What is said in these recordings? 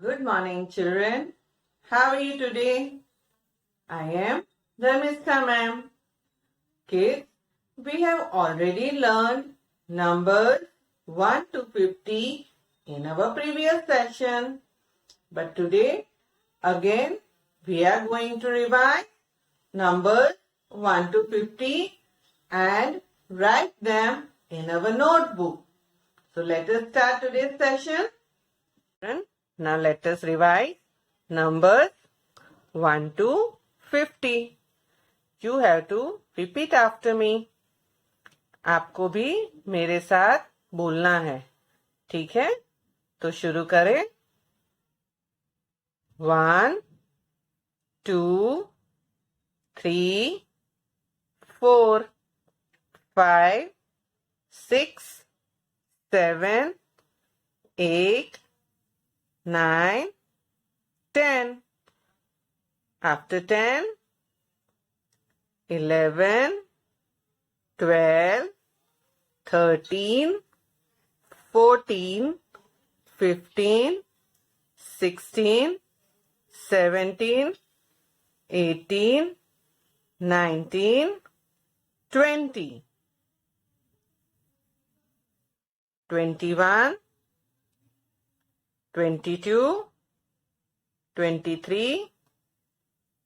Good morning, children. How are you today? I am the Mehta ma'am. Kids, we have already learned numbers 1 to 50 in our previous session. But today, again, we are going to revise numbers 1 to 50 and write them in our notebook. So let us start today's session. Now let us revise numbers 1 to 50. You have to repeat after me. आपको भी मेरे साथ बोलना है, ठीक है? तो शुरू करें. 1, 2, 3, 4, 5, 6, 7, 8, 9, 10. After 10, 11, 12, 13, 14, 15, 16, 17, 18, 19, 20, 21, 22, 23,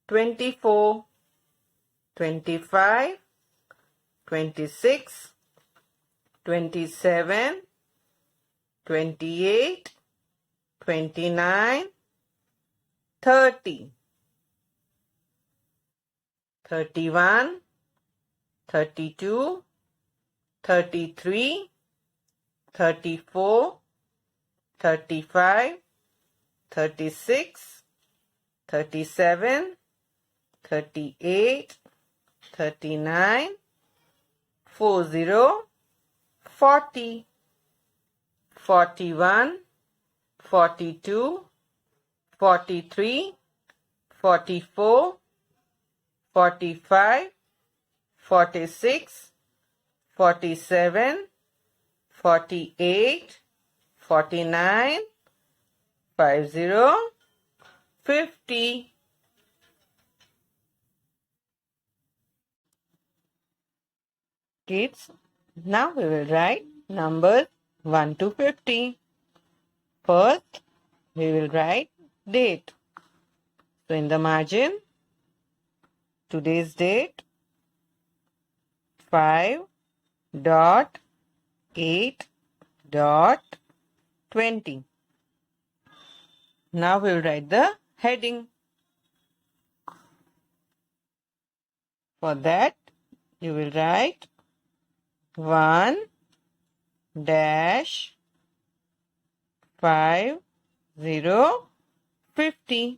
24, 25, 26, 27, 28, 29, 30, 31, 32, 33, 34, 35, 36, 37, 38, 39, 40, 40, 41, 42, 43, 44, 45, 46, 47, 48, 49, 50, 50. Kids, now we will write numbers 1 to 50. First, we will write date. So in the margin, today's date 5.8.20. Now we will write the heading. For that, you will write 1-50.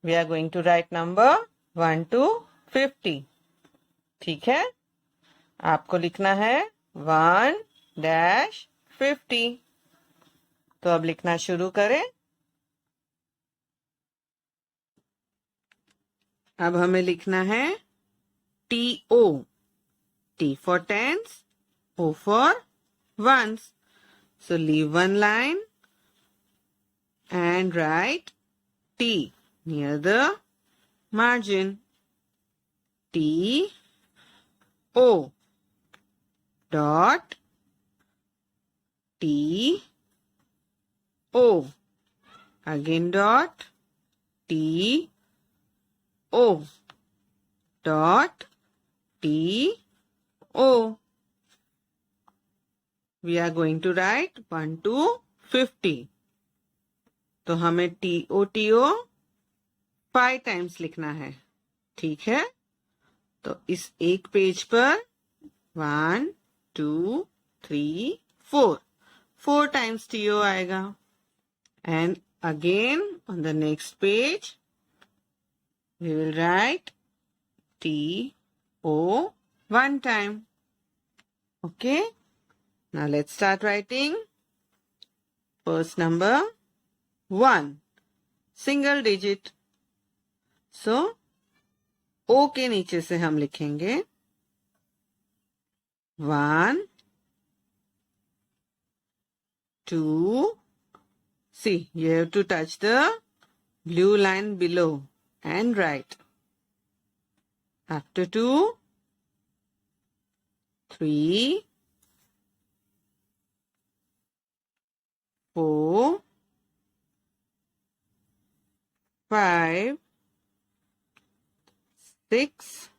We are going to write number 1 to 50. ठीक है? आपको लिखना है 1-50. तो अब लिखना शुरू करें. अब हमें लिखना है TO. T for tens, O for ones. So leave one line and write T near the margin. T O dot T O. Again dot T O dot T O. We are going to write 1 to 50. तो हमें TO 5 times लिखना है. ठीक है? तो इस एक page पर 1, 2, 3, 4. 4 times TO आएगा. And again on the next page, we will write TO 1 time. Okay? Now let's start writing. First number 1. Single digit. So, O के नीचे से हम लिखेंगे 1, 2, See, you have to touch the blue line below and write. After 2, 3, 4, 5, 6,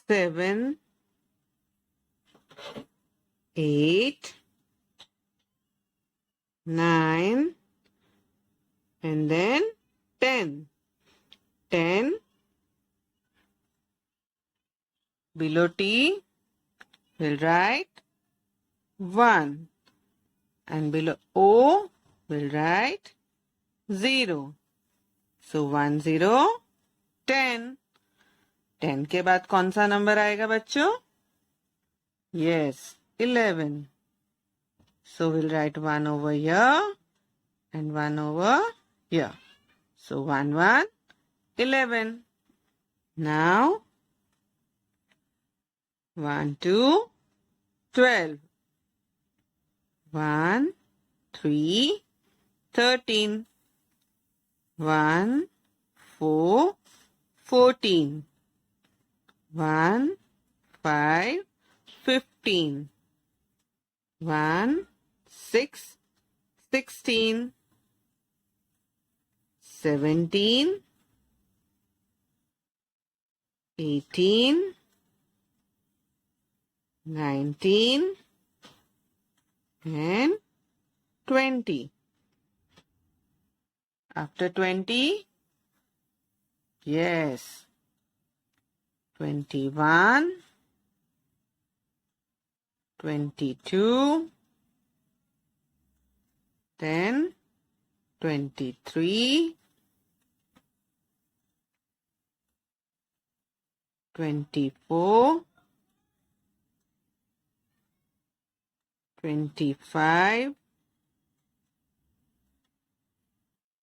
7, 8, 9, and then 10. 10. Below T, we'll write 1. And below O, we'll write 0. So 1, 0, 10. 10 के बाद कौन सा number आएगा बच्चों? Yes, 11. So we'll write 1 over here and 1 over here. So 1, 1, 11. Now 1, 2, 12. 1, 3, 13. 1, 4, 14. 1, 5, 15. 1, 6, 16. 17, 18, 19, and 20. After 20, yes, 21, 22, then 23, 24, 25,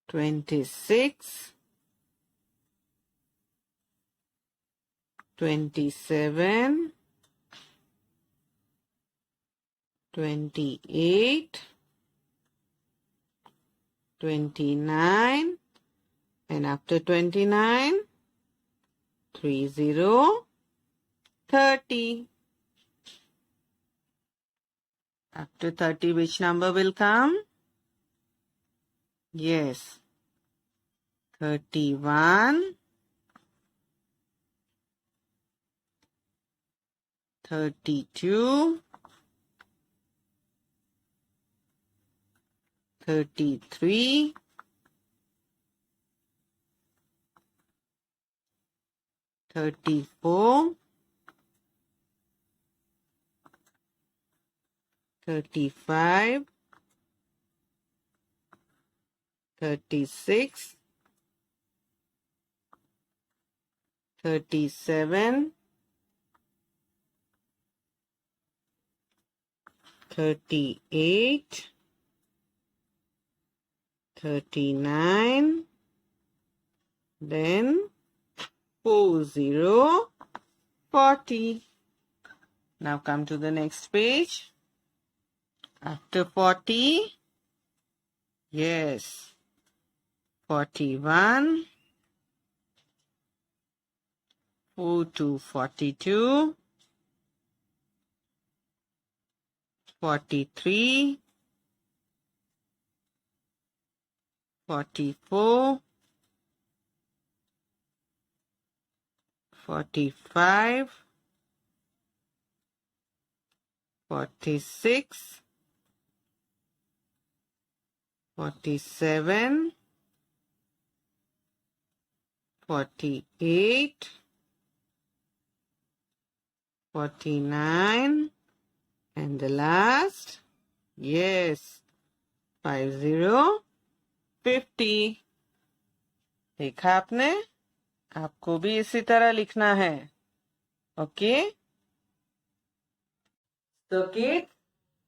26, 27, 28, 29, and after 29, 30, 30. After 30, which number will come? Yes, 31, 32, 33, 34, 35, 36, 37, 38, 39, then 40, 40. Now come to the next page. After 40, yes, 41, 4 to 42, 43, 44, 45, 46, 47, 48, 49, and the last, yes, 50, 50. देखा आपने? आपको भी इसी तरह लिखना है. Okay? So kids,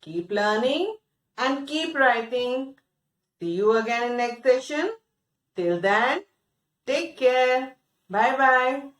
keep learning and keep writing. See you again in next session. Till then, take care. Bye bye.